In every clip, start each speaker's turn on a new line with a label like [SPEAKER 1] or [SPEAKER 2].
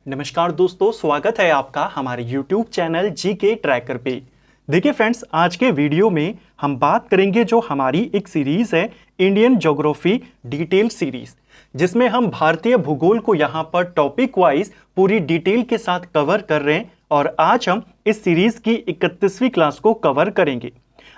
[SPEAKER 1] नमस्कार दोस्तों, स्वागत है आपका हमारे YouTube चैनल जीके ट्रैकर पे। देखिए फ्रेंड्स, आज के वीडियो में हम बात करेंगे जो हमारी एक सीरीज है इंडियन ज्योग्राफी डिटेल सीरीज, जिसमें हम भारतीय भूगोल को यहाँ पर टॉपिक वाइज पूरी डिटेल के साथ कवर कर रहे हैं और आज हम इस सीरीज की 31वीं क्लास को कवर करेंगे।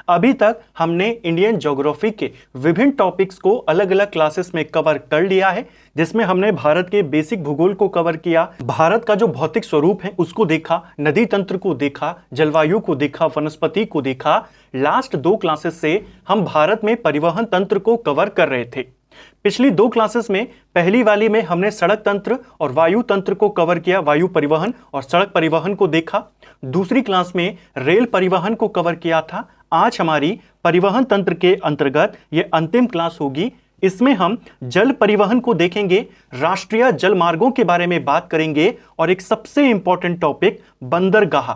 [SPEAKER 1] अभी तक हमने इंडियन ज्योग्राफी के विभिन्न टॉपिक्स को अलग अलग क्लासेस में कवर कर लिया है, जिसमें हमने भारत के बेसिक भूगोल को कवर किया, भारत का जो भौतिक स्वरूप है उसको देखा, नदी तंत्र को देखा, जलवायु को देखा, वनस्पति को देखा। लास्ट 2 क्लासेस से हम भारत में परिवहन तंत्र को कवर कर रहे थे। पिछली 2 क्लासेस में पहली वाली में हमने सड़क तंत्र और वायु तंत्र को कवर किया, वायु परिवहन और सड़क परिवहन को देखा। दूसरी क्लास में रेल परिवहन को कवर किया था। आज हमारी परिवहन तंत्र के अंतर्गत ये अंतिम क्लास होगी। इसमें हम जल परिवहन को देखेंगे, राष्ट्रीय जल मार्गों के बारे में बात करेंगे और एक सबसे इंपॉर्टेंट टॉपिक बंदरगाह,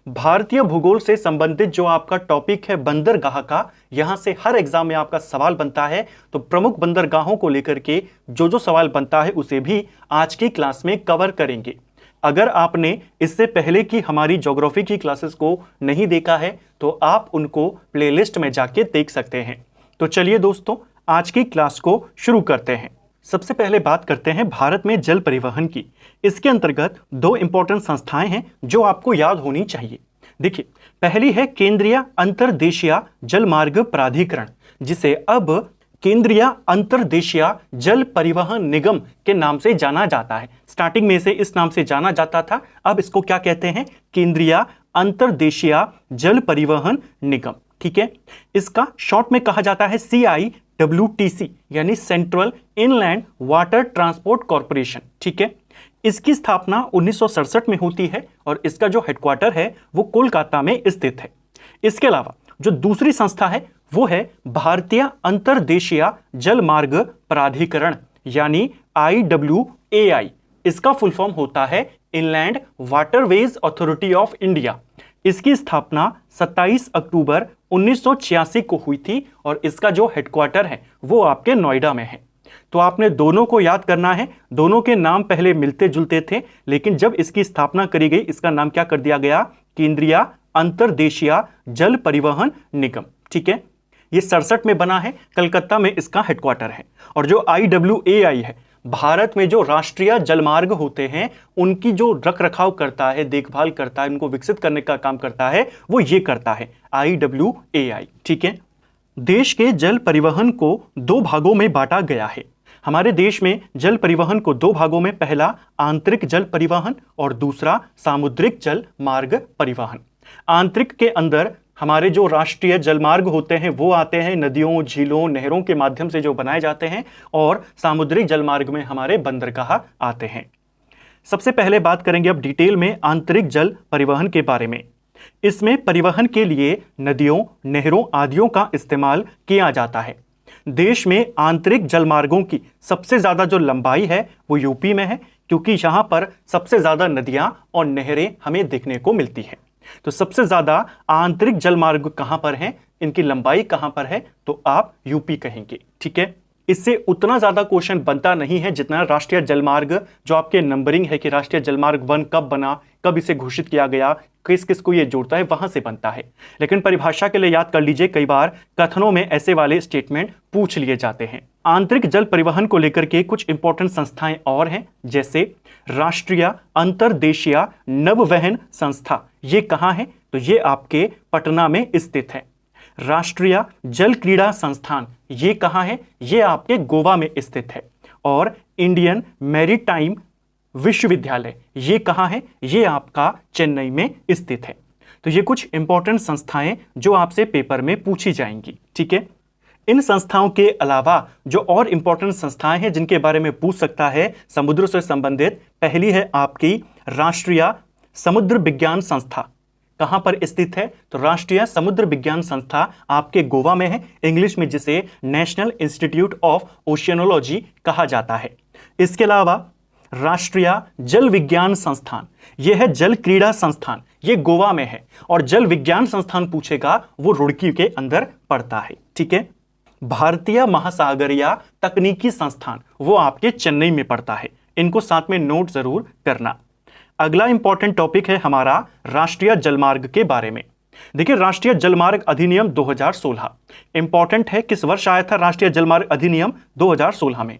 [SPEAKER 1] भारतीय भूगोल से संबंधित जो आपका टॉपिक है बंदरगाह का, यहां से हर एग्जाम में आपका सवाल बनता है। तो प्रमुख बंदरगाहों को लेकर के जो सवाल बनता है उसे भी आज की क्लास में कवर करेंगे। अगर आपने इससे पहले की हमारी ज्योग्राफी की क्लासेस को नहीं देखा है तो आप उनको प्लेलिस्ट में जाके देख सकते हैं। तो चलिए दोस्तों, आज की क्लास को शुरू करते हैं। सबसे पहले बात करते हैं भारत में जल परिवहन की। इसके अंतर्गत 2 इंपॉर्टेंट संस्थाएं हैं जो आपको याद होनी चाहिए। देखिए, पहली है केंद्रीय अंतर्देशीय जल मार्ग प्राधिकरण, जिसे अब केंद्रीय अंतर्देशीय जल परिवहन निगम के नाम से जाना जाता है। स्टार्टिंग में इसे इस नाम से जाना जाता था, अब इसको क्या कहते हैं? केंद्रीय अंतर्देशीय जल परिवहन निगम। ठीक है, इसका शॉर्ट में कहा जाता है CIWTC, यानी central inland water transport corporation. ठीक है, इसकी स्थापना 1967 में होती है और इसका जो हेडक्वार्टर है वो कोलकाता में स्थित है। इसके अलावा जो दूसरी संस्था है वो है भारतीय अंतर्देशीय जल मार्ग प्राधिकरण, यानी IWAI। इसका फुल फॉर्म होता है inland waterways authority of India. इसकी स्थापना 27 अक्टूबर 1986 को हुई थी और इसका जो हेडक्वार्टर है वो आपके नोएडा में है। तो आपने दोनों को याद करना है। दोनों के नाम पहले मिलते जुलते थे, लेकिन जब इसकी स्थापना करी गई इसका नाम क्या कर दिया गया? केंद्रीय अंतर्देशीय जल परिवहन निगम। ठीक है, ये 67 में बना है, कलकत्ता में इसका हेडक्वार्टर है। और जो IWAI है, भारत में जो राष्ट्रीय जलमार्ग होते हैं उनकी जो रख रखाव करता है, देखभाल करता है, उनको विकसित करने का काम करता है, वो ये करता है IWAI। ठीक है, देश के जल परिवहन को 2 भागों में बांटा गया है। हमारे देश में जल परिवहन को 2 भागों में, पहला आंतरिक जल परिवहन और दूसरा सामुद्रिक जल मार्ग परिवहन। आंतरिक के अंदर हमारे जो राष्ट्रीय जलमार्ग होते हैं वो आते हैं नदियों, झीलों, नहरों के माध्यम से जो बनाए जाते हैं, और सामुद्रिक जलमार्ग में हमारे बंदरगाह आते हैं। सबसे पहले बात करेंगे अब डिटेल में आंतरिक जल परिवहन के बारे में। इसमें परिवहन के लिए नदियों, नहरों आदियों का इस्तेमाल किया जाता है। देश में आंतरिक जलमार्गों की सबसे ज्यादा जो लंबाई है वो यूपी में है, क्योंकि यहां पर सबसे ज्यादा नदियां और नहरें हमें देखने को मिलती हैं। तो सबसे ज्यादा आंतरिक जलमार्ग कहां पर हैं, इनकी लंबाई कहां पर है, तो आप यूपी कहेंगे। ठीक है, इससे उतना ज्यादा क्वेश्चन बनता नहीं है जितना राष्ट्रीय जलमार्ग, जो आपके नंबरिंग है कि राष्ट्रीय जलमार्ग 1 कब बना, कब इसे घोषित किया गया, किस किस को ये जोड़ता है, वहां से बनता है। लेकिन परिभाषा के लिए याद कर लीजिए, कई बार कथनों में ऐसे वाले स्टेटमेंट पूछ लिए जाते हैं। आंतरिक जल परिवहन को लेकर के कुछ इंपॉर्टेंट संस्थाएं और हैं, जैसे राष्ट्रीय अंतर्देशीय नौवहन संस्था। ये कहां है? तो ये आपके पटना में स्थित है। राष्ट्रीय जल क्रीड़ा संस्थान, ये कहां है? ये आपके गोवा में स्थित है। और इंडियन मैरीटाइम विश्वविद्यालय, ये कहां है? ये आपका चेन्नई में स्थित है। तो ये कुछ इंपॉर्टेंट संस्थाएं जो आपसे पेपर में पूछी जाएंगी। ठीक है, इन संस्थाओं के अलावा जो और इंपॉर्टेंट संस्थाएं हैं जिनके बारे में पूछ सकता है समुद्र से संबंधित, पहली है आपकी राष्ट्रीय समुद्र विज्ञान संस्था। कहां पर स्थित है? तो राष्ट्रीय समुद्र विज्ञान संस्था आपके गोवा में है, इंग्लिश में जिसे नेशनल इंस्टीट्यूट ऑफ ओशियनोलॉजी कहा जाता है। इसके अलावा राष्ट्रीय जल विज्ञान संस्थान, यह है जल क्रीड़ा संस्थान, ये गोवा में है। और जल विज्ञान संस्थान पूछेगा वो रुड़की के अंदर पड़ता है। ठीक है, भारतीय महासागरीय तकनीकी संस्थान वो आपके चेन्नई में पड़ता है। इनको साथ में नोट जरूर करना। अगला इंपॉर्टेंट टॉपिक है हमारा राष्ट्रीय जलमार्ग के बारे में। देखिए, राष्ट्रीय जलमार्ग अधिनियम 2016 इंपॉर्टेंट है। किस वर्ष आया था राष्ट्रीय जलमार्ग अधिनियम? 2016 में।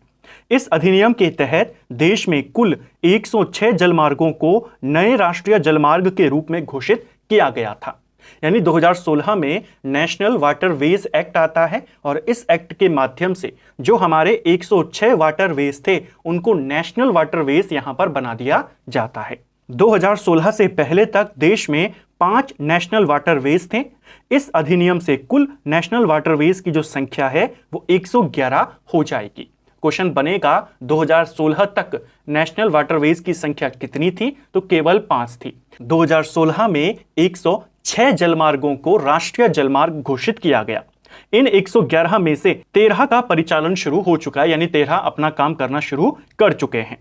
[SPEAKER 1] इस अधिनियम के तहत देश में कुल 106 जलमार्गों को नए राष्ट्रीय जलमार्ग के रूप में घोषित किया गया था। यानी 2016 में नेशनल वाटरवेज एक्ट आता है और इस एक्ट के माध्यम से जो हमारे 106 वाटरवेज थे उनको नेशनल वाटरवेज यहां पर बना दिया जाता है। 2016 से पहले तक देश में 5 नेशनल वाटरवेज थे। इस अधिनियम से कुल नेशनल वाटरवेज की जो संख्या है वो 111 हो जाएगी। क्वेश्चन बनेगा 2016 तक नेशनल वाटरवेज की संख्या कितनी थी? तो केवल 5 थी। 2016 में 106 जलमार्गों को राष्ट्रीय जलमार्ग घोषित किया गया। इन 111 में से 13 का परिचालन शुरू हो चुका है, यानी 13 अपना काम करना शुरू कर चुके हैं।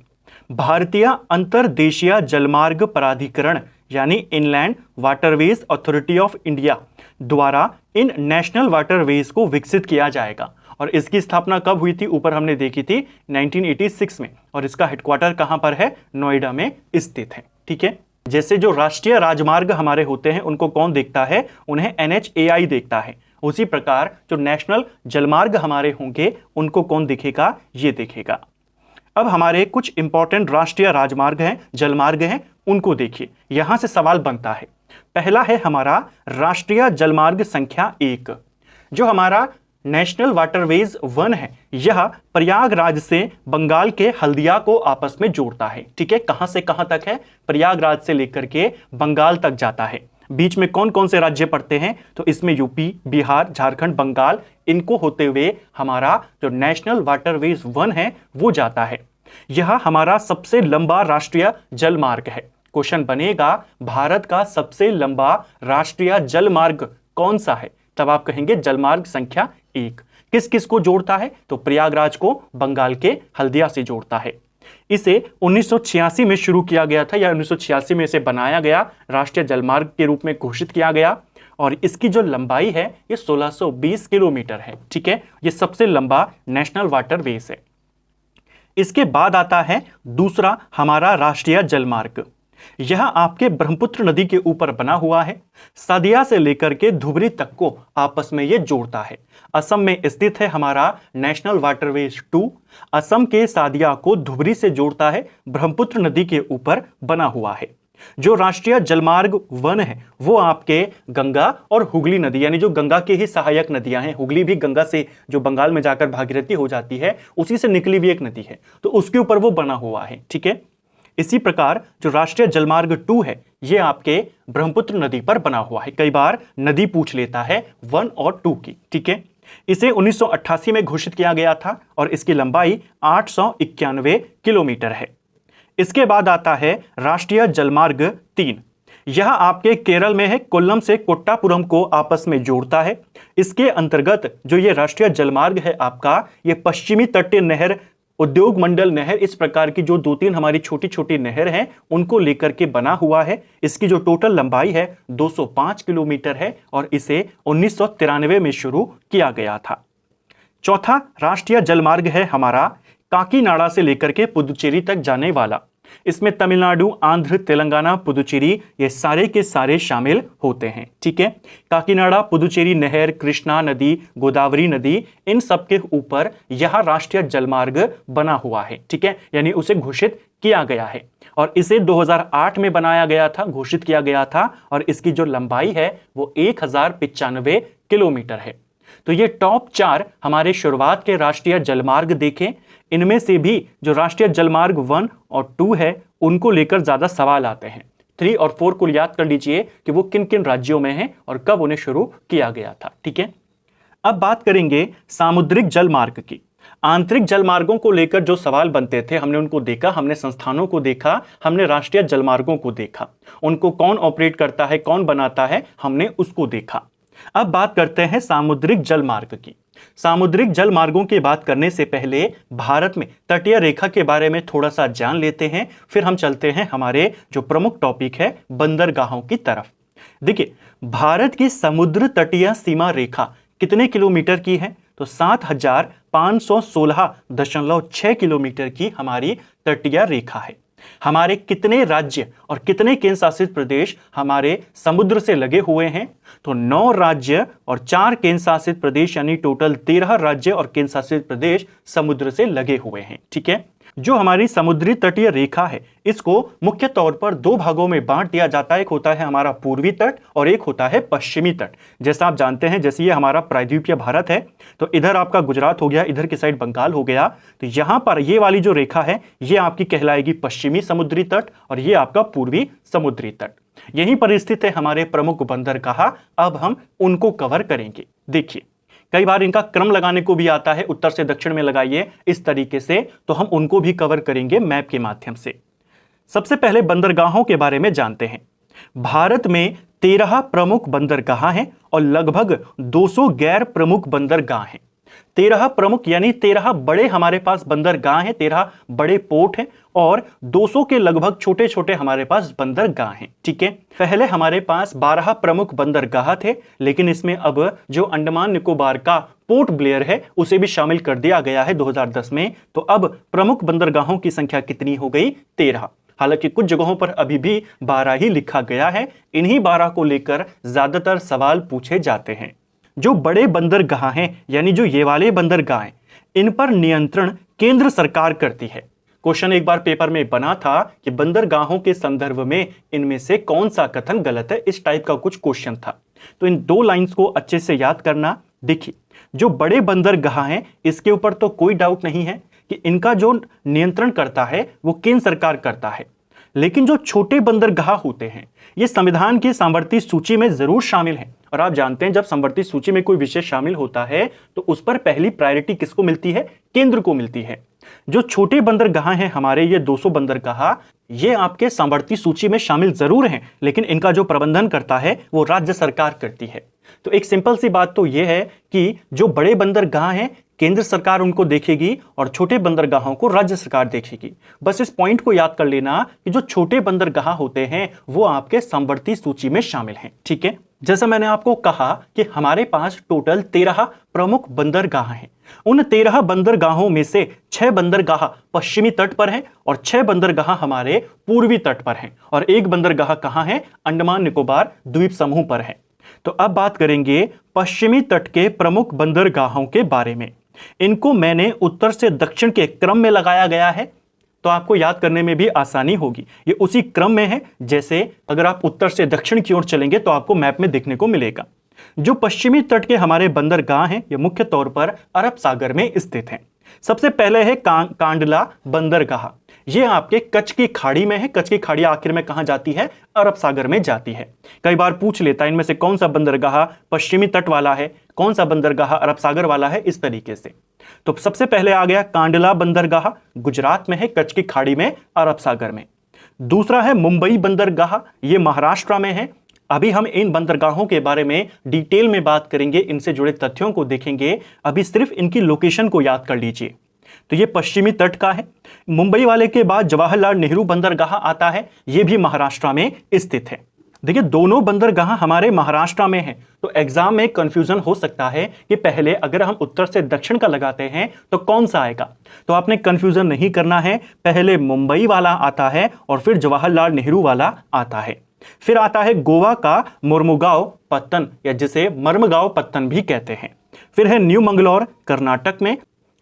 [SPEAKER 1] भारतीय अंतर्देशीय जलमार्ग प्राधिकरण यानी inland waterways authority of India द्वारा इन नेशनल वाटरवेज को विकसित किया जाएगा। और इसकी स्थापना कब हुई थी? ऊपर हमने देखी थी 1986 में, और इसका हेडक्वार्टर कहां पर है? नोएडा में स्थित है। ठीक है। जैसे जो राष्ट्रीय राजमार्ग हमारे होते हैं उनको कौन देखता है? उन्हें NHAI देखता है। उसी प्रकार जो नेशनल जलमार्ग हमारे होंगे उनको कौन देखेगा? ये देखेगा। अब हमारे कुछ इंपॉर्टेंट राष्ट्रीय राजमार्ग हैं, जलमार्ग हैं, उनको देखिए। यहां से सवाल बनता है। पहला है हमारा राष्ट्रीय जलमार्ग संख्या 1, जो हमारा नेशनल वाटरवेज 1 है। यह प्रयागराज से बंगाल के हल्दिया को आपस में जोड़ता है। ठीक है। कहां से कहां तक है? प्रयागराज से लेकर के बंगाल तक जाता है। बीच में कौन कौन से राज्य पड़ते हैं? तो इसमें यूपी, बिहार, झारखंड, बंगाल, इनको होते हुए हमारा जो नेशनल वाटरवेज 1 है वो जाता है। यह हमारा सबसे लंबा राष्ट्रीय जलमार्ग है। क्वेश्चन बनेगा भारत का सबसे लंबा राष्ट्रीय जलमार्ग कौन सा है? तब आप कहेंगे जलमार्ग संख्या 1। किस किस को जोड़ता है? तो प्रयागराज को बंगाल के हल्दिया से जोड़ता है। इसे 1986 में शुरू किया गया था, या 1986 में इसे बनाया गया, राष्ट्रीय जलमार्ग के रूप में घोषित किया गया। और इसकी जो लंबाई है ये 1620 किलोमीटर है। ठीक है। ये सबसे लंबा नेशनल वाटरवेज है। इसके बाद आता है दूसरा हमारा राष्ट्रीय जलमार्ग। यह आपके ब्रह्मपुत्र नदी के ऊपर बना हुआ है। सदिया से लेकर के धुबरी तक को आपस में यह जोड़ता है। असम में स्थित है हमारा नेशनल वाटरवेज 2। असम के सादिया को धुबरी से जोड़ता है, ब्रह्मपुत्र नदी के ऊपर बना हुआ है। जो राष्ट्रीय जलमार्ग 1 है वो आपके गंगा और हुगली नदी, यानी जो गंगा के ही सहायक नदियां हैं, हुगली भी गंगा से जो बंगाल में जाकर भागीरथी हो जाती है उसी से निकली हुई एक नदी है, तो उसके ऊपर वो बना हुआ है। ठीक है। इसी प्रकार जो राष्ट्रीय जलमार्ग 2 है ये आपके ब्रह्मपुत्र नदी पर बना हुआ है। कई बार नदी पूछ लेता है 1 और 2 की। ठीक है। इसे 1988 में घोषित किया गया था और इसकी लंबाई 891 किलोमीटर है। इसके बाद आता है राष्ट्रीय जलमार्ग 3। यह आपके केरल में है, कोल्लम से कोट्टापुरम को आपस में जोड़ता है। इसके अंतर्गत जो ये राष्ट्रीय जलमार्ग है आपका, ये पश्चिमी तटीय नहर, उद्योग मंडल नहर, इस प्रकार की जो 2-3 हमारी छोटी छोटी नहर हैं उनको लेकर के बना हुआ है। इसकी जो टोटल लंबाई है 205 किलोमीटर है और इसे 1993 में शुरू किया गया था। चौथा राष्ट्रीय जलमार्ग है हमारा काकीनाडा से लेकर के पुदुचेरी तक जाने वाला। इसमें तमिलनाडु, आंध्र, तेलंगाना, पुदुचेरी ये सारे के सारे शामिल होते हैं। ठीक है। काकीनाडा पुदुचेरी नहर, कृष्णा नदी, गोदावरी नदी, इन सब के ऊपर यह राष्ट्रीय जलमार्ग बना हुआ है। ठीक है। यानी उसे घोषित किया गया है और इसे 2008 में बनाया गया था, घोषित किया गया था, और इसकी जो लंबाई है वो 1095 किलोमीटर है। तो ये टॉप 4 हमारे शुरुआत के राष्ट्रीय जलमार्ग देखें। इनमें से भी जो राष्ट्रीय जलमार्ग 1 और 2 है उनको लेकर ज्यादा सवाल आते हैं। 3 और 4 को याद कर लीजिए कि वो किन किन राज्यों में हैं और कब उन्हें शुरू किया गया था। ठीक है। अब बात करेंगे सामुद्रिक जलमार्ग की। आंतरिक जलमार्गों को लेकर जो सवाल बनते थे हमने उनको देखा, हमने संस्थानों को देखा, हमने राष्ट्रीय जलमार्गों को देखा, उनको कौन ऑपरेट करता है, कौन बनाता है, हमने उसको देखा। अब बात करते हैं सामुद्रिक जलमार्ग की। सामुद्रिक जलमार्गों की बात करने से पहले भारत में तटीय रेखा के बारे में थोड़ा सा जान लेते हैं, फिर हम चलते हैं हमारे जो प्रमुख टॉपिक है बंदरगाहों की तरफ। देखिए, भारत की समुद्र तटीय सीमा रेखा कितने किलोमीटर की है? तो 7516.6 किलोमीटर की हमारी तटीय रेखा है। हमारे कितने राज्य और कितने केंद्र शासित प्रदेश हमारे समुद्र से लगे हुए हैं? तो 9 राज्य और 4 केंद्र शासित प्रदेश, यानी टोटल 13 राज्य और केंद्र शासित प्रदेश समुद्र से लगे हुए हैं। ठीक है, जो हमारी समुद्री तटीय रेखा है इसको मुख्य तौर पर 2 भागों में बांट दिया जाता है। एक होता है हमारा पूर्वी तट और एक होता है पश्चिमी तट। जैसा आप जानते हैं, जैसे ये हमारा प्रायद्वीपीय भारत है, तो इधर आपका गुजरात हो गया, इधर की साइड बंगाल हो गया, तो यहां पर ये वाली जो रेखा है ये आपकी कहलाएगी पश्चिमी समुद्री तट और ये आपका पूर्वी समुद्री तट। यहीं पर स्थित है हमारे प्रमुख बंदरगाह। अब हम उनको कवर करेंगे। देखिए, कई बार इनका क्रम लगाने को भी आता है, उत्तर से दक्षिण में लगाइए इस तरीके से, तो हम उनको भी कवर करेंगे मैप के माध्यम से। सबसे पहले बंदरगाहों के बारे में जानते हैं। भारत में 13 प्रमुख बंदरगाह हैं और लगभग 200 गैर प्रमुख बंदरगाह हैं। 13 प्रमुख यानी 13 बड़े हमारे पास बंदरगाह हैं, 13 बड़े पोर्ट हैं और 200 के लगभग छोटे छोटे हमारे पास बंदरगाह हैं। ठीक है, पहले हमारे पास 12 प्रमुख बंदरगाह थे, लेकिन इसमें अब जो अंडमान निकोबार का पोर्ट ब्लेयर है उसे भी शामिल कर दिया गया है 2010 में। तो अब प्रमुख बंदरगाहों की संख्या कितनी हो गई? 13। हालांकि कुछ जगहों पर अभी भी 12 ही लिखा गया है। इन्हीं 12 को लेकर ज्यादातर सवाल पूछे जाते हैं। जो बड़े बंदरगाह हैं, यानी जो ये वाले बंदरगाह हैं, इन पर नियंत्रण केंद्र सरकार करती है। क्वेश्चन एक बार पेपर में बना था कि बंदरगाहों के संदर्भ में इनमें से कौन सा कथन गलत है, इस टाइप का कुछ क्वेश्चन था। तो इन 2 लाइंस को अच्छे से याद करना। देखिए, जो बड़े बंदरगाह हैं इसके ऊपर तो कोई डाउट नहीं है कि इनका जो नियंत्रण करता है वो केंद्र सरकार करता है। लेकिन जो छोटे बंदरगाह होते हैं ये संविधान की सामर्थ्य सूची में जरूर शामिल हैं। और आप जानते हैं, जब सामर्थ्य सूची में कोई विषय शामिल होता है तो उस पर पहली प्रायोरिटी किसको मिलती है? केंद्र को मिलती है। जो छोटे बंदरगाह हैं हमारे, ये 200 बंदरगाह, ये आपके सामर्थ्य सूची में शामिल जरूर हैं, लेकिन इनका जो प्रबंधन करता है वो राज्य सरकार करती है। तो एक सिंपल सी बात तो यह है कि जो बड़े बंदरगाह हैं केंद्र सरकार उनको देखेगी और छोटे बंदरगाहों को राज्य सरकार देखेगी। बस इस पॉइंट को याद कर लेना कि जो छोटे बंदरगाह होते हैं वो आपके सामर्थ्य सूची में शामिल हैं। ठीक है, जैसा मैंने आपको कहा कि हमारे पास टोटल 13 प्रमुख बंदरगाह हैं। उन 13 बंदरगाहों में से 6 बंदरगाह पश्चिमी तट पर हैं और 6 बंदरगाह हमारे पूर्वी तट पर हैं और एक बंदरगाह कहां है? अंडमान निकोबार द्वीप समूह पर है। तो अब बात करेंगे पश्चिमी तट के प्रमुख बंदरगाहों के बारे में। इनको मैंने उत्तर से दक्षिण के क्रम में लगाया गया है, तो आपको याद करने में भी आसानी होगी। ये उसी क्रम में है जैसे अगर आप उत्तर से दक्षिण की ओर चलेंगे तो आपको मैप में देखने को मिलेगा। जो पश्चिमी तट के हमारे बंदरगाह हैं ये मुख्य तौर पर अरब सागर में स्थित हैं। सबसे पहले है कांडला बंदरगाह। ये आपके कच्छ की खाड़ी में है। कच्छ की खाड़ी आखिर में कहां जाती है? अरब सागर में जाती है। कई बार पूछ लेता है इनमें से कौन सा बंदरगाह पश्चिमी तट वाला है, कौन सा बंदरगाह अरब सागर वाला है, इस तरीके से। तो सबसे पहले आ गया कांडला बंदरगाह, गुजरात में है, कच्छ की खाड़ी में, अरब सागर में। दूसरा है मुंबई बंदरगाह, ये महाराष्ट्र में है। अभी हम इन बंदरगाहों के बारे में डिटेल में बात करेंगे, इनसे जुड़े तथ्यों को देखेंगे। अभी सिर्फ इनकी लोकेशन को याद कर लीजिए। तो ये पश्चिमी तट का है। मुंबई वाले के बाद जवाहरलाल नेहरू बंदरगाह आता है, ये भी महाराष्ट्र में स्थित है। देखिए, दोनों बंदरगाह हमारे महाराष्ट्र में हैं, तो एग्जाम में कंफ्यूजन हो सकता है कि पहले अगर हम उत्तर से दक्षिण का लगाते हैं तो कौन सा आएगा। तो आपने कंफ्यूजन नहीं करना है, पहले मुंबई वाला आता है और फिर जवाहरलाल नेहरू वाला आता है। फिर आता है गोवा का मुर्मुगांव पत्तन, या जिसे मर्मगांव पत्तन भी कहते हैं। फिर है न्यू मंगलौर कर्नाटक में,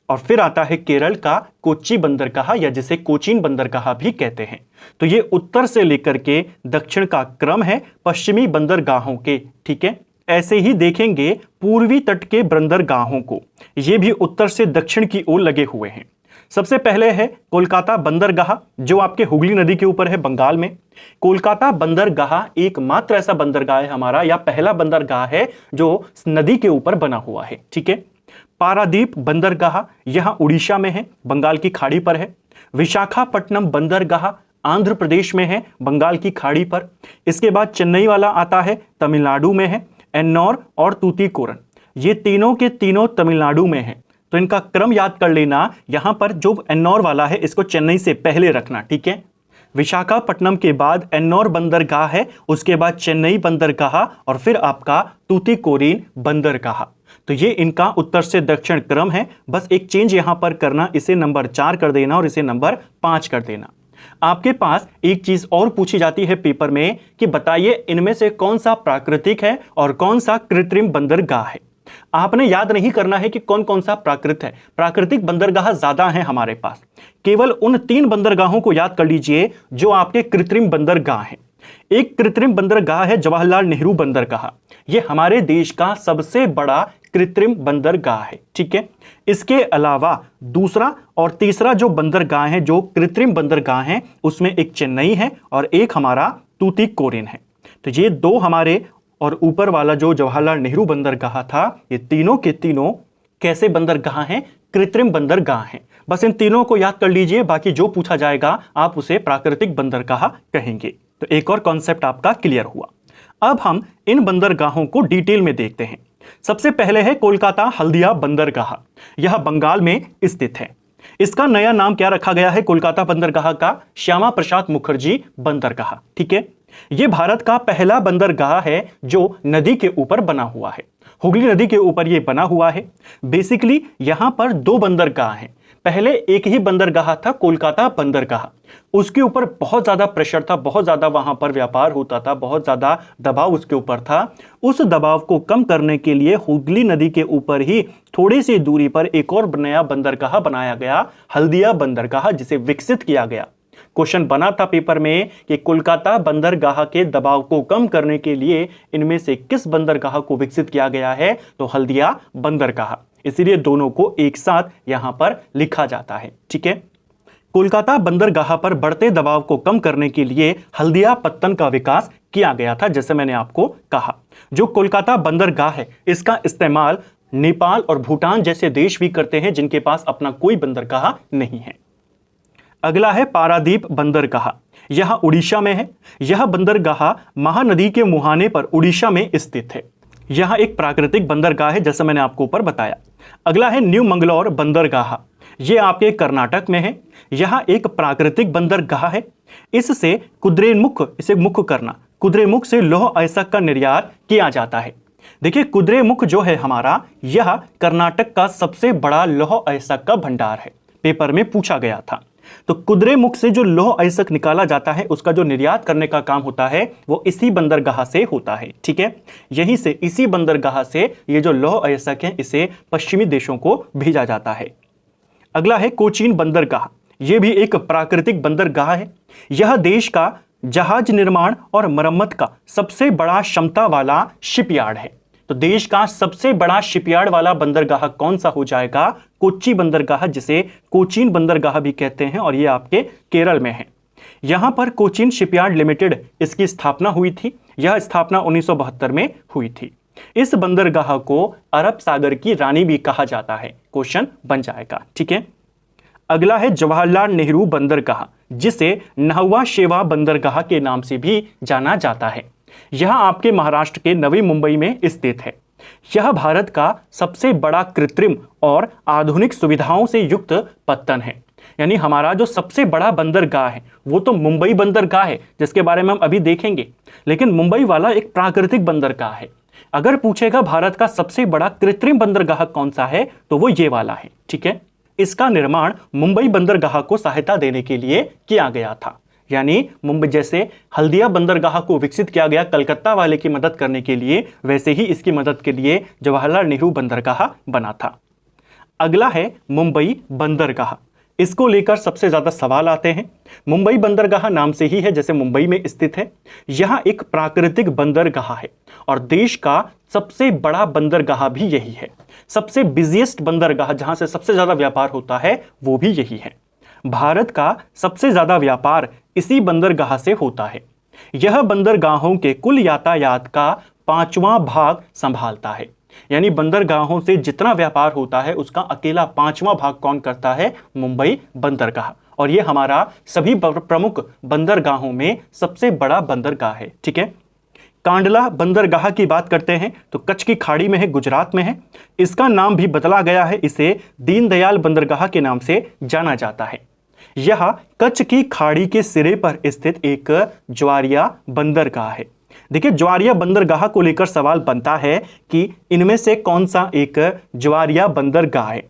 [SPEAKER 1] और फिर आता है केरल का कोच्चि बंदरगाह, या जिसे कोचीन बंदरगाह भी कहते हैं। तो ये उत्तर से लेकर के दक्षिण का क्रम है पश्चिमी बंदरगाहों के। ठीक है, ऐसे ही देखेंगे पूर्वी तट के बंदरगाहों को, ये भी उत्तर से दक्षिण की ओर लगे हुए हैं। सबसे पहले है कोलकाता बंदरगाह, जो आपके हुगली नदी के ऊपर है, बंगाल में। कोलकाता बंदरगाह एकमात्र ऐसा बंदरगाह है हमारा, या पहला बंदरगाह है जो नदी के ऊपर बना हुआ है। ठीक है, पारादीप बंदरगाह यहां उड़ीसा में है, बंगाल की खाड़ी पर है। विशाखापट्टनम बंदरगाह आंध्र प्रदेश में है, बंगाल की खाड़ी पर। इसके बाद चेन्नई वाला आता है, तमिलनाडु में है। एन्नौर और तूतीकोरन, ये तीनों के तीनों तमिलनाडु में है। तो इनका क्रम याद कर लेना, यहां पर जो एन्नौर वाला है इसको चेन्नई से पहले रखना। ठीक है, विशाखापट्टनम के बाद एन्नौर बंदरगाह है, उसके बाद चेन्नई बंदरगाह और फिर आपका तूतीकोरिन बंदरगाह। तो ये इनका उत्तर से दक्षिण क्रम है। बस एक चेंज यहां पर करना, इसे नंबर 4 कर देना और इसे नंबर 5 कर देना। आपके पास एक चीज और पूछी जाती है पेपर में कि बताइए इनमें से कौन सा प्राकृतिक है और कौन सा कृत्रिम बंदरगाह है। आपने याद नहीं करना है कि कौन कौन सा प्राकृत है, प्राकृतिक बंदरगाह ज्यादा है हमारे पास। केवल उन 3 बंदरगाहों को याद कर लीजिए जो आपके कृत्रिम बंदरगाह हैं। एक कृत्रिम बंदरगाह है जवाहरलाल नेहरू बंदरगाह, यह हमारे देश का सबसे बड़ा कृत्रिम बंदरगाह है, ठीक है। इसके अलावा दूसरा और तीसरा जो बंदरगाह है, जो कृत्रिम बंदरगाह हैं, उसमें एक चेन्नई है और एक हमारा तूतीकोरिन है। तो ये 2 हमारे, और ऊपर वाला जो जवाहरलाल नेहरू बंदरगाह था, ये तीनों के तीनों कैसे बंदरगाह हैं? कृत्रिम बंदरगाह हैं। बस इन तीनों को याद कर लीजिए, बाकी जो पूछा जाएगा आप उसे प्राकृतिक बंदरगाह कहेंगे। तो एक और कॉन्सेप्ट आपका क्लियर हुआ। अब हम इन बंदरगाहों को डिटेल में देखते हैं। सबसे पहले है कोलकाता हल्दिया बंदरगाह, यह बंगाल में स्थित है। इसका नया नाम क्या रखा गया है कोलकाता बंदरगाह का? श्यामा प्रसाद मुखर्जी बंदरगाह, ठीक है। यह भारत का पहला बंदरगाह है जो नदी के ऊपर बना हुआ है, हुगली नदी के ऊपर यह बना हुआ है। बेसिकली यहां पर 2 बंदरगाह हैं। पहले एक ही बंदरगाह था कोलकाता बंदरगाह, उसके ऊपर बहुत ज्यादा प्रेशर था, बहुत ज्यादा वहां पर व्यापार होता था, बहुत ज्यादा दबाव उसके ऊपर था। उस दबाव को कम करने के लिए हुगली नदी के ऊपर ही थोड़ी सी दूरी पर एक और नया बंदरगाह बनाया गया, हल्दिया बंदरगाह, जिसे विकसित किया गया। क्वेश्चन बना था पेपर में कि कोलकाता बंदरगाह के दबाव को कम करने के लिए इनमें से किस बंदरगाह को विकसित किया गया है? तो हल्दिया बंदरगाह। इसीलिए दोनों को एक साथ यहां पर लिखा जाता है, ठीक है। कोलकाता बंदरगाह पर बढ़ते दबाव को कम करने के लिए हल्दिया पत्तन का विकास किया गया था, जैसे मैंने आपको कहा। जो कोलकाता बंदरगाह है, इसका इस्तेमाल नेपाल और भूटान जैसे देश भी करते हैं जिनके पास अपना कोई बंदरगाह नहीं है। अगला है पारादीप बंदरगाह, यह उड़ीसा में है। यह बंदरगाह महानदी के मुहाने पर उड़ीसा में स्थित है। यह एक प्राकृतिक बंदरगाह है, जैसे मैंने आपको ऊपर बताया। अगला है न्यू मंगलौर बंदरगाह, यह आपके कर्नाटक में है। यह एक प्राकृतिक बंदरगाह है। इससे कुद्रेमुख, इसे मुख करना, कुद्रेमुख से लौह अयस्क का निर्यात किया जाता है। देखिए कुद्रेमुख जो है हमारा, यह कर्नाटक का सबसे बड़ा लौह अयस्क का भंडार है, पेपर में पूछा गया था। तो कुद्रेमुख से जो लौह अयस्क निकाला जाता है, उसका जो निर्यात करने का काम होता है वो इसी बंदरगाह से होता है, ठीक है। यहीं से, इसी बंदरगाह से ये जो लौह अयस्क है, इसे पश्चिमी देशों को भेजा जाता है। अगला है कोचीन बंदरगाह, यह भी एक प्राकृतिक बंदरगाह है। यह देश का जहाज निर्माण और मरम्मत का सबसे बड़ा क्षमता वाला शिपयार्ड है। तो देश का सबसे बड़ा शिपयार्ड वाला बंदरगाह कौन सा हो जाएगा? कोच्चि बंदरगाह, जिसे कोचीन बंदरगाह भी कहते हैं, और ये आपके केरल में है। यहां पर कोचीन शिपयार्ड लिमिटेड, इसकी स्थापना हुई थी। यह स्थापना 1972 में हुई थी। इस बंदरगाह को अरब सागर की रानी भी कहा जाता है। क्वेश्चन बन जाएगा, ठीक है। अगला है जवाहरलाल नेहरू बंदरगाह, जिसे नहवा शेवा बंदरगाह के नाम से भी जाना जाता है। यह आपके महाराष्ट्र के नवी मुंबई में स्थित है। यह भारत का सबसे बड़ा कृत्रिम और आधुनिक सुविधाओं से युक्त पत्तन है। यानी हमारा जो सबसे बड़ा बंदरगाह है वो तो मुंबई बंदरगाह है, जिसके बारे में हम अभी देखेंगे, लेकिन मुंबई वाला एक प्राकृतिक बंदरगाह है। अगर पूछेगा भारत का सबसे बड़ा कृत्रिम बंदरगाह कौन सा है, तो वो ये वाला है, ठीक है। इसका निर्माण मुंबई बंदरगाह को सहायता देने के लिए किया गया था। यानी मुंबई जैसे हल्दिया बंदरगाह को विकसित किया गया कलकत्ता वाले की मदद करने के लिए, वैसे ही इसकी मदद के लिए जवाहरलाल नेहरू बंदरगाह बना था। अगला है मुंबई बंदरगाह। इसको लेकर सबसे ज्यादा सवाल आते हैं। मुंबई बंदरगाह नाम से ही है, जैसे मुंबई में स्थित है। यह एक प्राकृतिक बंदरगाह है और देश का सबसे बड़ा बंदरगाह भी यही है। सबसे बिजिएस्ट बंदरगाह, जहां से सबसे ज्यादा व्यापार होता है, वो भी यही है। भारत का सबसे ज्यादा व्यापार इसी बंदरगाह से होता है। यह बंदरगाहों के कुल यातायात का 5वां भाग संभालता है। यानी बंदरगाहों से जितना व्यापार होता है उसका अकेला 5वां भाग कौन करता है? मुंबई बंदरगाह। और यह हमारा सभी प्रमुख बंदरगाहों में सबसे बड़ा बंदरगाह है, ठीक है। कांडला बंदरगाह की बात करते हैं तो कच्छ की खाड़ी में है, गुजरात में है। इसका नाम भी बदला गया है, इसे दीनदयाल बंदरगाह के नाम से जाना जाता है। यह कच्छ की खाड़ी के सिरे पर स्थित एक ज्वारिया बंदरगाह है। देखिए ज्वारिया बंदरगाह को लेकर सवाल बनता है कि इनमें से कौन सा एक ज्वारिया बंदरगाह है।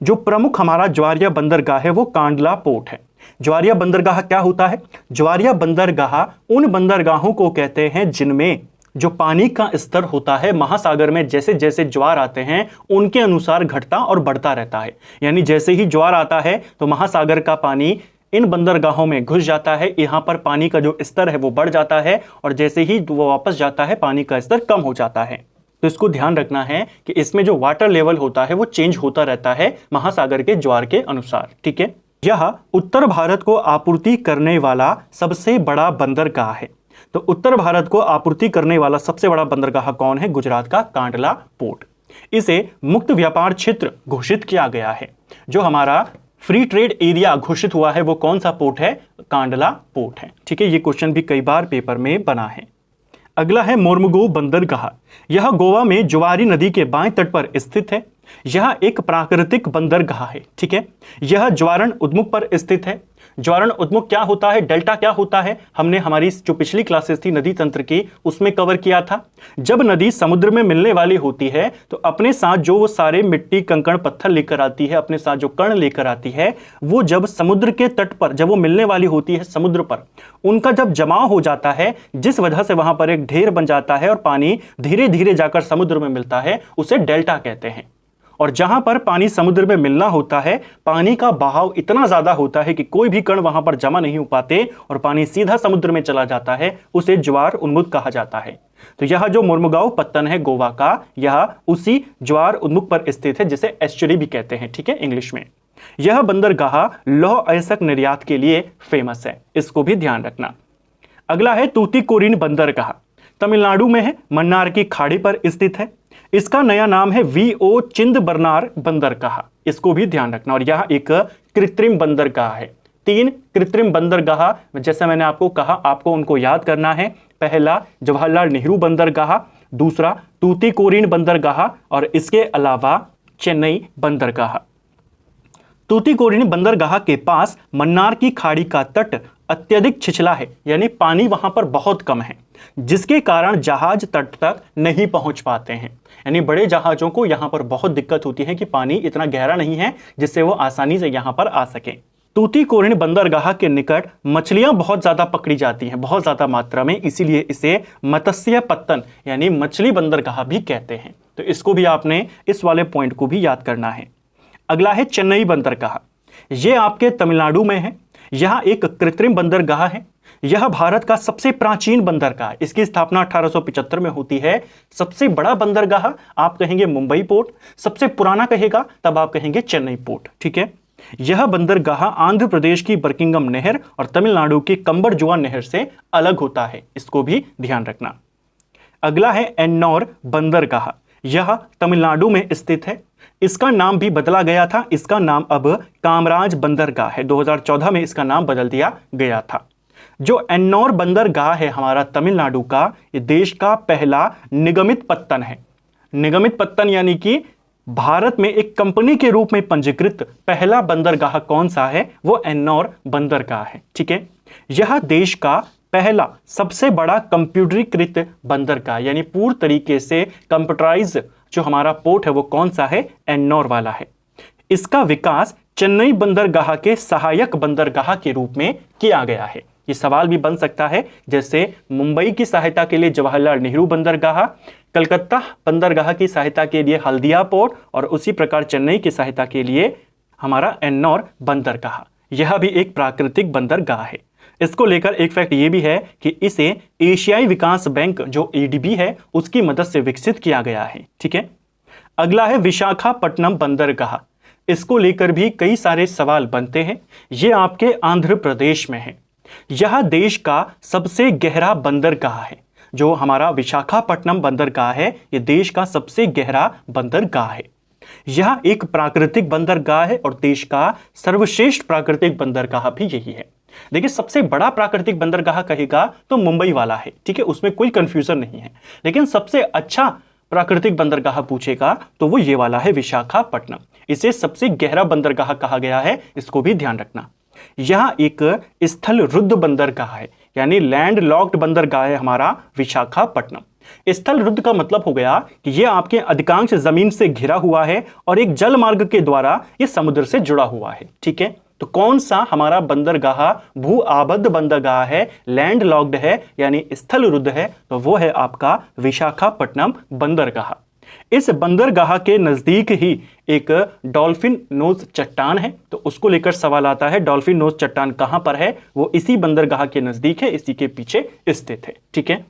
[SPEAKER 1] जो प्रमुख हमारा ज्वारिया बंदरगाह है वो कांडला पोर्ट है। ज्वारिया बंदरगाह क्या होता है? ज्वारिया बंदरगाह उन बंदरगाहों को कहते हैं जिनमें जो पानी का स्तर होता है महासागर में जैसे जैसे ज्वार आते हैं उनके अनुसार घटता और बढ़ता रहता है। यानी जैसे ही ज्वार आता है तो महासागर का पानी इन बंदरगाहों में घुस जाता है, यहां पर पानी का जो स्तर है वो बढ़ जाता है, और जैसे ही वो वापस जाता है पानी का स्तर कम हो जाता है। तो इसको ध्यान रखना है कि इसमें जो वाटर लेवल होता है वो चेंज होता रहता है महासागर के ज्वार के अनुसार। ठीक है, यह उत्तर भारत को आपूर्ति करने वाला सबसे बड़ा बंदरगाह है। तो उत्तर भारत को आपूर्ति करने वाला सबसे बड़ा बंदरगाह कौन है? गुजरात का कांडला पोर्ट। इसे मुक्त व्यापार क्षेत्र घोषित किया गया है। जो हमारा फ्री ट्रेड एरिया घोषित हुआ है वो कौन सा पोर्ट है? कांडला पोर्ट है। ठीक है, ये क्वेश्चन भी कई बार पेपर में बना है। अगला है मोर्मुगांव बंदरगाह। यह गोवा में जुआरी नदी के बाएं तट पर स्थित है। यह एक प्राकृतिक बंदरगाह है। ठीक है, यह ज्वारण उद्मुख पर स्थित है। ज्वारण उद्मुख क्या होता है, डेल्टा क्या होता है, हमने हमारी जो पिछली क्लासेस थी नदी तंत्र की उसमें कवर किया था। जब नदी समुद्र में मिलने वाली होती है तो अपने साथ जो वो सारे मिट्टी कंकड़ पत्थर लेकर आती है, अपने साथ जो कण लेकर आती है, वो जब समुद्र के तट पर जब वो मिलने वाली होती है समुद्र पर, उनका जब जमाव हो जाता है जिस वजह से वहां पर एक ढेर बन जाता है और पानी धीरे धीरे जाकर समुद्र में मिलता है, उसे डेल्टा कहते हैं। और जहां पर पानी समुद्र में मिलना होता है पानी का बहाव इतना ज्यादा होता है कि कोई भी कण वहां पर जमा नहीं हो पाते और पानी सीधा समुद्र में चला जाता है, उसे ज्वार उन्मुख कहा जाता है। तो यह जो मोर्मुगांव पत्तन है गोवा का, यह उसी ज्वार उन्मुख पर स्थित है जिसे एस्चुरी भी कहते हैं। ठीक है, इंग्लिश में। यह बंदरगाह लौह अयस्क निर्यात के लिए फेमस है, इसको भी ध्यान रखना। अगला है तूतीकोरिन बंदरगाह। तमिलनाडु में है, मन्नार की खाड़ी पर स्थित है। इसका नया नाम है वीओ चिदंबरनार बंदरगाह, इसको भी ध्यान रखना। और यह एक कृत्रिम बंदरगाह है। 3 कृत्रिम बंदरगाह जैसे मैंने आपको कहा, आपको उनको याद करना है। पहला जवाहरलाल नेहरू बंदरगाह, दूसरा तूतीकोरिन बंदरगाह और इसके अलावा चेन्नई बंदरगाह। तूतीकोरिन बंदरगाह के पास मन्नार की खाड़ी का तट अत्यधिक छिछला है, यानी पानी वहां पर बहुत कम है, जिसके कारण जहाज तट तक नहीं पहुंच पाते हैं। यानी बड़े जहाजों को यहां पर बहुत दिक्कत होती है कि पानी इतना गहरा नहीं है जिससे वो आसानी से यहां पर आ सके। तूतीकोरिन बंदरगाह के निकट मछलियां बहुत ज्यादा पकड़ी जाती हैं, बहुत ज्यादा मात्रा में, इसीलिए इसे मत्स्य पत्तन यानी मछली बंदरगाह भी कहते हैं। तो इसको भी आपने इस वाले पॉइंट को भी याद करना है। अगला है चेन्नई बंदरगाह। यह आपके तमिलनाडु में है। यह एक कृत्रिम बंदरगाह है। यह भारत का सबसे प्राचीन बंदरगाह, इसकी स्थापना 1875 में होती है। सबसे बड़ा बंदरगाह आप कहेंगे मुंबई पोर्ट, सबसे पुराना कहेगा तब आप कहेंगे चेन्नई पोर्ट। ठीक है, यह बंदरगाह आंध्र प्रदेश की बर्किंगम नहर और तमिलनाडु की कंबरजुआ नहर से अलग होता है, इसको भी ध्यान रखना। अगला है एन्नौर बंदरगाह। यह तमिलनाडु में स्थित है। इसका नाम भी बदला गया था, इसका नाम अब कामराज बंदरगाह है। 2014 में इसका नाम बदल दिया गया था। जो एन्नौर बंदरगाह है हमारा तमिलनाडु का, ये देश का पहला निगमित पत्तन है। निगमित पत्तन यानी कि भारत में एक कंपनी के रूप में पंजीकृत पहला बंदरगाह कौन सा है? वो एन्नौर बंदरगाह है। ठीक है, यह देश का पहला सबसे बड़ा कंप्यूटरीकृत बंदरगाह यानी पूर्ण तरीके से कंप्यूटराइज जो हमारा पोर्ट है वो कौन सा है? एन्नौर वाला है। इसका विकास चेन्नई बंदरगाह के सहायक बंदरगाह के रूप में किया गया है। ये सवाल भी बन सकता है, जैसे मुंबई की सहायता के लिए जवाहरलाल नेहरू बंदरगाह, कलकत्ता बंदरगाह की सहायता के लिए हल्दिया पोर्ट और उसी प्रकार चेन्नई की सहायता के लिए हमारा एन्नौर बंदरगाह। यह भी एक प्राकृतिक बंदरगाह है। इसको लेकर एक फैक्ट ये भी है कि इसे एशियाई विकास बैंक जो एडीबी है उसकी मदद से विकसित किया गया है। ठीक है, अगला है विशाखापट्टनम बंदरगाह। इसको लेकर भी कई सारे सवाल बनते हैं। ये आपके आंध्र प्रदेश में है। यह देश का सबसे गहरा बंदरगाह है। जो हमारा विशाखापट्टनम बंदरगाह है ये देश का सबसे गहरा बंदरगाह है। यह एक प्राकृतिक बंदरगाह है और देश का सर्वश्रेष्ठ प्राकृतिक बंदरगाह भी यही है। देखिए, सबसे बड़ा प्राकृतिक बंदरगाह कहेगा तो मुंबई वाला है। ठीक है, उसमें कोई कंफ्यूजन नहीं है। लेकिन सबसे अच्छा प्राकृतिक बंदरगाह पूछेगा तो वो ये वाला है विशाखापट्टनम। इसे सबसे गहरा बंदरगाह कहा गया है, इसको भी ध्यान रखना। यह एक स्थल रुद्ध बंदरगाह है यानी लैंड लॉक्ड बंदरगाह है हमारा विशाखापट्टनम। स्थल रुद्ध का मतलब हो गया कि यह आपके अधिकांश जमीन से घिरा हुआ है और एक जल मार्ग के द्वारा यह समुद्र से जुड़ा हुआ है। ठीक है, तो कौन सा हमारा बंदरगाह भू आबद्ध बंदरगाह है, लैंड लॉक्ड है यानी स्थल रुद्ध है, तो वो है आपका विशाखापट्टनम बंदरगाह। इस बंदरगाह के नजदीक ही एक डॉल्फिन नोज चट्टान है, तो उसको लेकर सवाल आता है डॉल्फिन नोज चट्टान कहां पर है, वो इसी बंदरगाह के नजदीक है, इसी के पीछे स्थित है। ठीक है,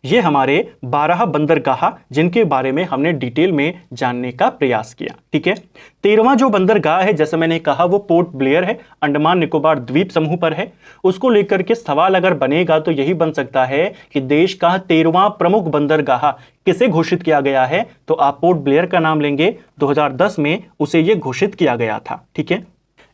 [SPEAKER 1] ये हमारे 12 बंदरगाह जिनके बारे में हमने डिटेल में जानने का प्रयास किया। ठीक है, 13वां जो बंदरगाह है जैसे मैंने कहा वो पोर्ट ब्लेयर है, अंडमान निकोबार द्वीप समूह पर है। उसको लेकर के सवाल अगर बनेगा तो यही बन सकता है कि देश का 13वां प्रमुख बंदरगाह किसे घोषित किया गया है, तो आप पोर्ट ब्लेयर का नाम लेंगे। 2010 में उसे यह घोषित किया गया था। ठीक है,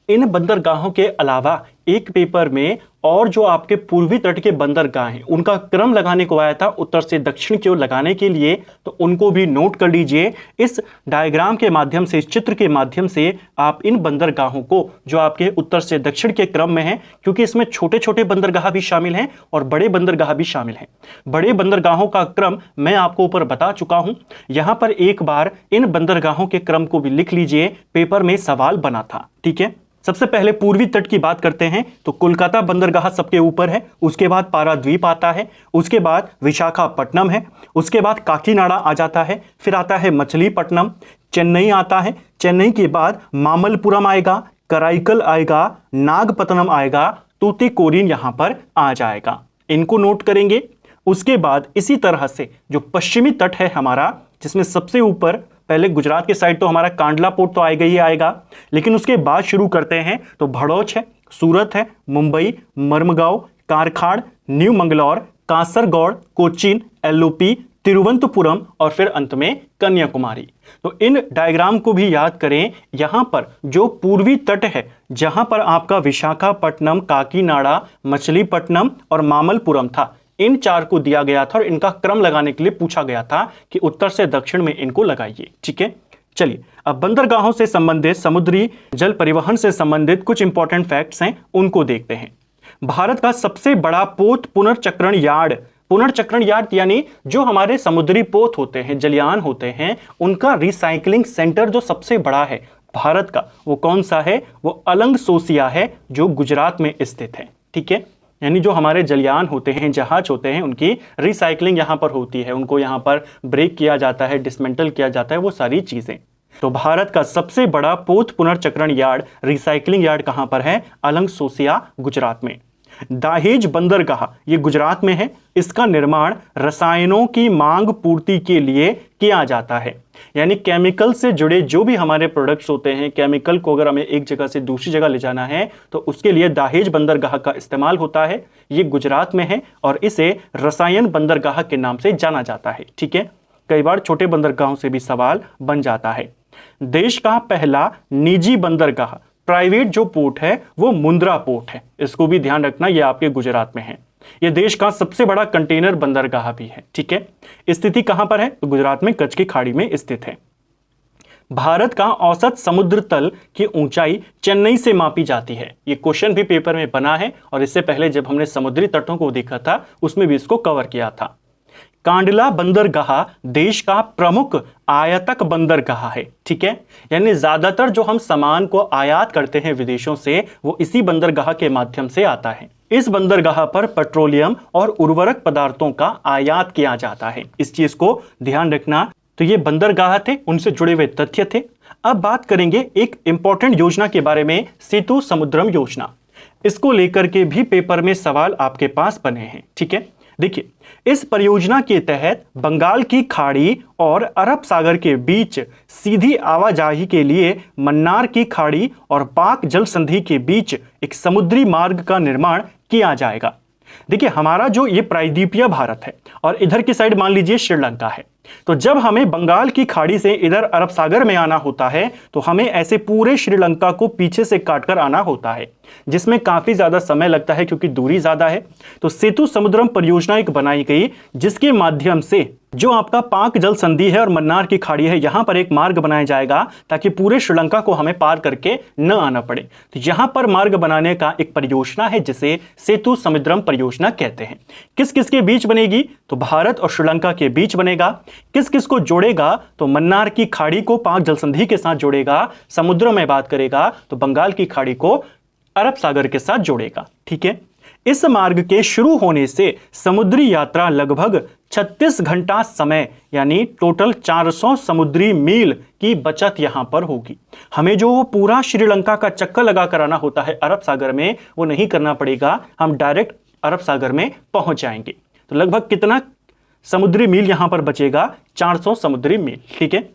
[SPEAKER 1] इन बंदरगाहों के अलावा एक पेपर में और जो आपके पूर्वी तट के बंदरगाह हैं उनका क्रम लगाने को आया था उत्तर से दक्षिण की ओर लगाने के लिए, तो उनको भी नोट कर लीजिए। इस डायग्राम के माध्यम से, इस चित्र के माध्यम से आप इन बंदरगाहों को जो आपके उत्तर से दक्षिण के क्रम में हैं, क्योंकि इसमें छोटे छोटे बंदरगाह भी शामिल हैं और बड़े बंदरगाह भी शामिल हैं। बड़े बंदरगाहों का क्रम मैं आपको ऊपर बता चुका हूं, यहां पर एक बार इन बंदरगाहों के क्रम को भी लिख लीजिए, पेपर में सवाल बना था। ठीक है, सबसे पहले पूर्वी तट की बात करते हैं तो कोलकाता बंदरगाह सबके ऊपर है, उसके बाद पाराद्वीप आता है, उसके बाद विशाखापट्टनम है, उसके बाद काकीनाडा आ जाता है, फिर आता है मछलीपट्टनम, चेन्नई आता है, चेन्नई के बाद मामल्लपुरम आएगा, कराईकल आएगा, नागपट्टनम आएगा, तूतीकोरिन यहां पर आ जाएगा। इनको नोट करेंगे। उसके बाद इसी तरह से जो पश्चिमी तट है हमारा, जिसमें सबसे ऊपर पहले गुजरात के साइड तो हमारा कांडला पोर्ट तो आएगा ही आएगा, लेकिन उसके बाद शुरू करते हैं तो भड़ौच है, सूरत है, मुंबई, मर्मगांव, कारखाड़, न्यू मंगलौर, कासरगौड़, कोचीन, एलओपी, तिरुवनंतपुरम और फिर अंत में कन्याकुमारी। तो इन डायग्राम को भी याद करें। यहां पर जो पूर्वी तट है जहां पर आपका विशाखापट्टनम, काकीनाडा, मछलीपट्टनम और मामल्लपुरम था, इन चार को दिया गया था और इनका क्रम लगाने के लिए पूछा गया था कि उत्तर से दक्षिण में इनको लगाइए। ठीक है, चलिए अब बंदरगाहों से संबंधित, समुद्री जल परिवहन से संबंधित कुछ इंपॉर्टेंट फैक्ट्स हैं, उनको देखते हैं। भारत का सबसे बड़ा पोत पुनर्चक्रण यार्ड, पुनर्चक्रण यार्ड यानी जो हमारे समुद्री पोत होते हैं, जलयान होते हैं, उनका रिसाइकलिंग सेंटर जो सबसे बड़ा है भारत का, वो कौन सा है, वो अलंग सोसिया है जो गुजरात में स्थित है। ठीक है, यानी जो हमारे जलयान होते हैं, जहाज होते हैं, उनकी रिसाइकलिंग यहाँ पर होती है, उनको यहाँ पर ब्रेक किया जाता है, डिसमेंटल किया जाता है, वो सारी चीजें। तो भारत का सबसे बड़ा पोत पुनर्चक्रण यार्ड, रिसाइकलिंग यार्ड कहाँ पर है, अलंग सोसिया गुजरात में। दाहेज बंदरगाह ये गुजरात में है, इसका निर्माण रसायनों की मांग पूर्ति के लिए किया जाता है, यानी केमिकल से जुड़े जो भी हमारे प्रोडक्ट्स होते हैं, केमिकल को अगर हमें एक जगह से दूसरी जगह ले जाना है तो उसके लिए दाहेज बंदरगाह का इस्तेमाल होता है। ये गुजरात में है और इसे रसायन बंदरगाह के नाम से जाना जाता है। ठीक है, कई बार छोटे बंदरगाहों से भी सवाल बन जाता है। देश का पहला निजी बंदरगाह, प्राइवेट जो पोर्ट है वो मुंद्रा पोर्ट है, इसको भी ध्यान रखना, ये आपके गुजरात में है। ये देश का सबसे बड़ा कंटेनर बंदरगाह भी है। ठीक है, स्थिति कहां पर है, तो गुजरात में कच्छ की खाड़ी में स्थित है। भारत का औसत समुद्र तल की ऊंचाई चेन्नई से मापी जाती है, ये क्वेश्चन भी पेपर में बना है और इससे पहले जब हमने समुद्री तटों को देखा था उसमें भी इसको कवर किया था। कांडला बंदरगाह देश का प्रमुख आयातक बंदरगाह है। ठीक है, यानी ज्यादातर जो हम सामान को आयात करते हैं विदेशों से वो इसी बंदरगाह के माध्यम से आता है। इस बंदरगाह पर पेट्रोलियम और उर्वरक पदार्थों का आयात किया जाता है, इस चीज को ध्यान रखना। तो ये बंदरगाह थे, उनसे जुड़े हुए तथ्य थे। अब बात करेंगे एक इंपॉर्टेंट योजना के बारे में, सेतु समुद्रम योजना। इसको लेकर के भी पेपर में सवाल आपके पास बने हैं। ठीक है, देखिए इस परियोजना के तहत बंगाल की खाड़ी और अरब सागर के बीच सीधी आवाजाही के लिए मन्नार की खाड़ी और पाक जल संधि के बीच एक समुद्री मार्ग का निर्माण किया जाएगा। देखिए हमारा जो ये प्रायद्वीपीय भारत है और इधर की साइड मान लीजिए श्रीलंका है, तो जब हमें बंगाल की खाड़ी से इधर अरब सागर में आना होता है तो हमें ऐसे पूरे श्रीलंका को पीछे से काटकर आना होता है, जिसमें काफी ज्यादा समय लगता है क्योंकि दूरी ज्यादा है। तो सेतु समुद्रम परियोजना एक बनाई गई जिसके माध्यम से जो आपका पाक जल संधि है और मन्नार की खाड़ी है, यहां पर एक मार्ग बनाया जाएगा ताकि पूरे श्रीलंका को हमें पार करके न आना पड़े। तो यहां पर मार्ग बनाने का एक परियोजना है जिसे सेतु समुद्रम परियोजना कहते हैं। किस किस के बीच बनेगी, तो भारत और श्रीलंका के बीच बनेगा। किस किस को जोड़ेगा, तो मन्नार की खाड़ी को पाक जल संधि के साथ जोड़ेगा। समुद्र में बात करेगा तो बंगाल की खाड़ी को अरब सागर के साथ जोड़ेगा। ठीक है, इस मार्ग के शुरू होने से समुद्री यात्रा लगभग 36 घंटा समय यानी टोटल 400 समुद्री मील की बचत यहां पर होगी। हमें जो पूरा श्रीलंका का चक्कर लगा कर आना होता है अरब सागर में, वो नहीं करना पड़ेगा, हम डायरेक्ट अरब सागर में पहुंच जाएंगे। तो लगभग कितना समुद्री मील यहां पर बचेगा? 400 समुद्री मील। ठीक है,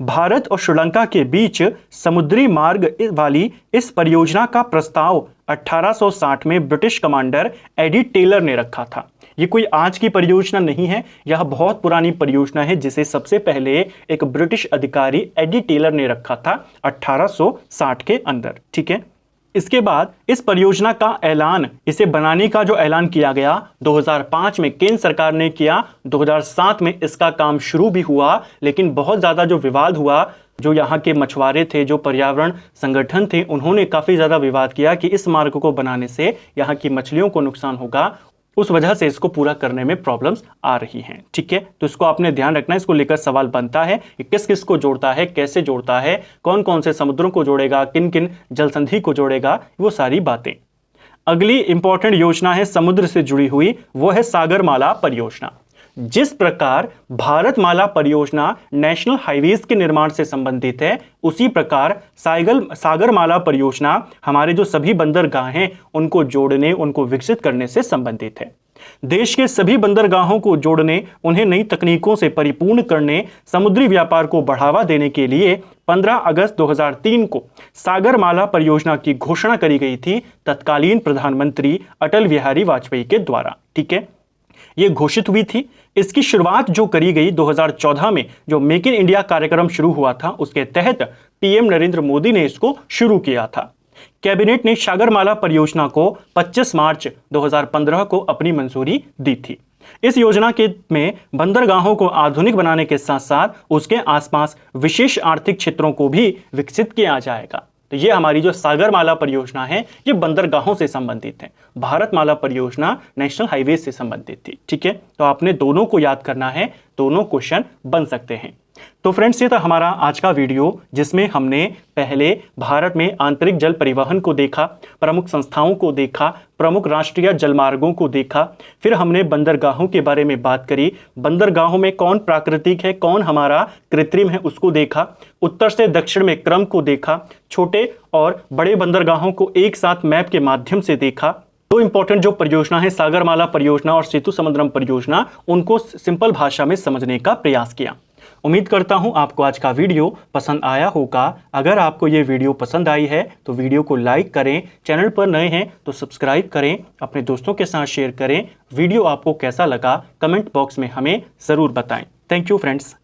[SPEAKER 1] भारत और श्रीलंका के बीच समुद्री मार्ग वाली इस परियोजना का प्रस्ताव 1860 में ब्रिटिश कमांडर एडी टेलर ने रखा था। ये कोई आज की परियोजना नहीं है, यह बहुत पुरानी परियोजना है जिसे सबसे पहले एक ब्रिटिश अधिकारी एडी टेलर ने रखा था 1860 के अंदर। ठीक है, इसके बाद इस परियोजना का ऐलान, इसे बनाने का जो ऐलान किया गया 2005 में केंद्र सरकार ने किया। 2007 में इसका काम शुरू भी हुआ, लेकिन बहुत ज़्यादा जो विवाद हुआ, जो यहाँ के मछुआरे थे, जो पर्यावरण संगठन थे, उन्होंने काफ़ी ज़्यादा विवाद किया कि इस मार्ग को बनाने से यहाँ की मछलियों को नुकसान होगा, उस वजह से इसको पूरा करने में प्रॉब्लम्स आ रही हैं। ठीक है, तो इसको आपने ध्यान रखना है। इसको लेकर सवाल बनता है कि किस किस को जोड़ता है, कैसे जोड़ता है, कौन कौन से समुद्रों को जोड़ेगा, किन किन जल संधि को जोड़ेगा, वो सारी बातें। अगली इंपॉर्टेंट योजना है समुद्र से जुड़ी हुई, वो है सागरमाला परियोजना। जिस प्रकार भारतमाला परियोजना नेशनल हाईवेज के निर्माण से संबंधित है, उसी प्रकार सागरमाला परियोजना हमारे जो सभी बंदरगाह हैं उनको जोड़ने, उनको विकसित करने से संबंधित है। देश के सभी बंदरगाहों को जोड़ने, उन्हें नई तकनीकों से परिपूर्ण करने, समुद्री व्यापार को बढ़ावा देने के लिए 15 अगस्त 2003 को सागरमाला परियोजना की घोषणा करी गई थी तत्कालीन प्रधानमंत्री अटल बिहारी वाजपेयी के द्वारा। ठीक है, यह घोषित हुई थी। इसकी शुरुआत जो करी गई 2014 में, जो मेक इन इंडिया कार्यक्रम शुरू हुआ था, उसके तहत पीएम नरेंद्र मोदी ने इसको शुरू किया था। कैबिनेट ने सागरमाला परियोजना को 25 मार्च 2015 को अपनी मंजूरी दी थी। इस योजना के में बंदरगाहों को आधुनिक बनाने के साथ साथ उसके आसपास विशेष आर्थिक क्षेत्रों को भी विकसित किया जाएगा। तो ये हमारी जो सागरमाला परियोजना है, ये बंदरगाहों से संबंधित है। भारतमाला परियोजना नेशनल हाईवे से संबंधित थी। ठीक है, तो आपने दोनों को याद करना है, दोनों क्वेश्चन बन सकते हैं। तो फ्रेंड्स, ये था हमारा आज का वीडियो, जिसमें हमने पहले भारत में आंतरिक जल परिवहन को देखा, प्रमुख संस्थाओं को देखा, प्रमुख राष्ट्रीय जलमार्गों को देखा, फिर हमने बंदरगाहों के बारे में बात करी, बंदरगाहों में कौन प्राकृतिक है, कौन हमारा कृत्रिम है, उसको देखा, उत्तर से दक्षिण में क्रम को देखा, छोटे और बड़े बंदरगाहों को एक साथ मैप के माध्यम से देखा। दो इंपॉर्टेंट जो परियोजना है, सागरमाला परियोजना और सेतु समुद्रम परियोजना, उनको सिंपल भाषा में समझने का प्रयास किया। उम्मीद करता हूं आपको आज का वीडियो पसंद आया होगा। अगर आपको ये वीडियो पसंद आई है तो वीडियो को लाइक करें, चैनल पर नए हैं तो सब्सक्राइब करें, अपने दोस्तों के साथ शेयर करें। वीडियो आपको कैसा लगा कमेंट बॉक्स में हमें ज़रूर बताएं। Thank you friends.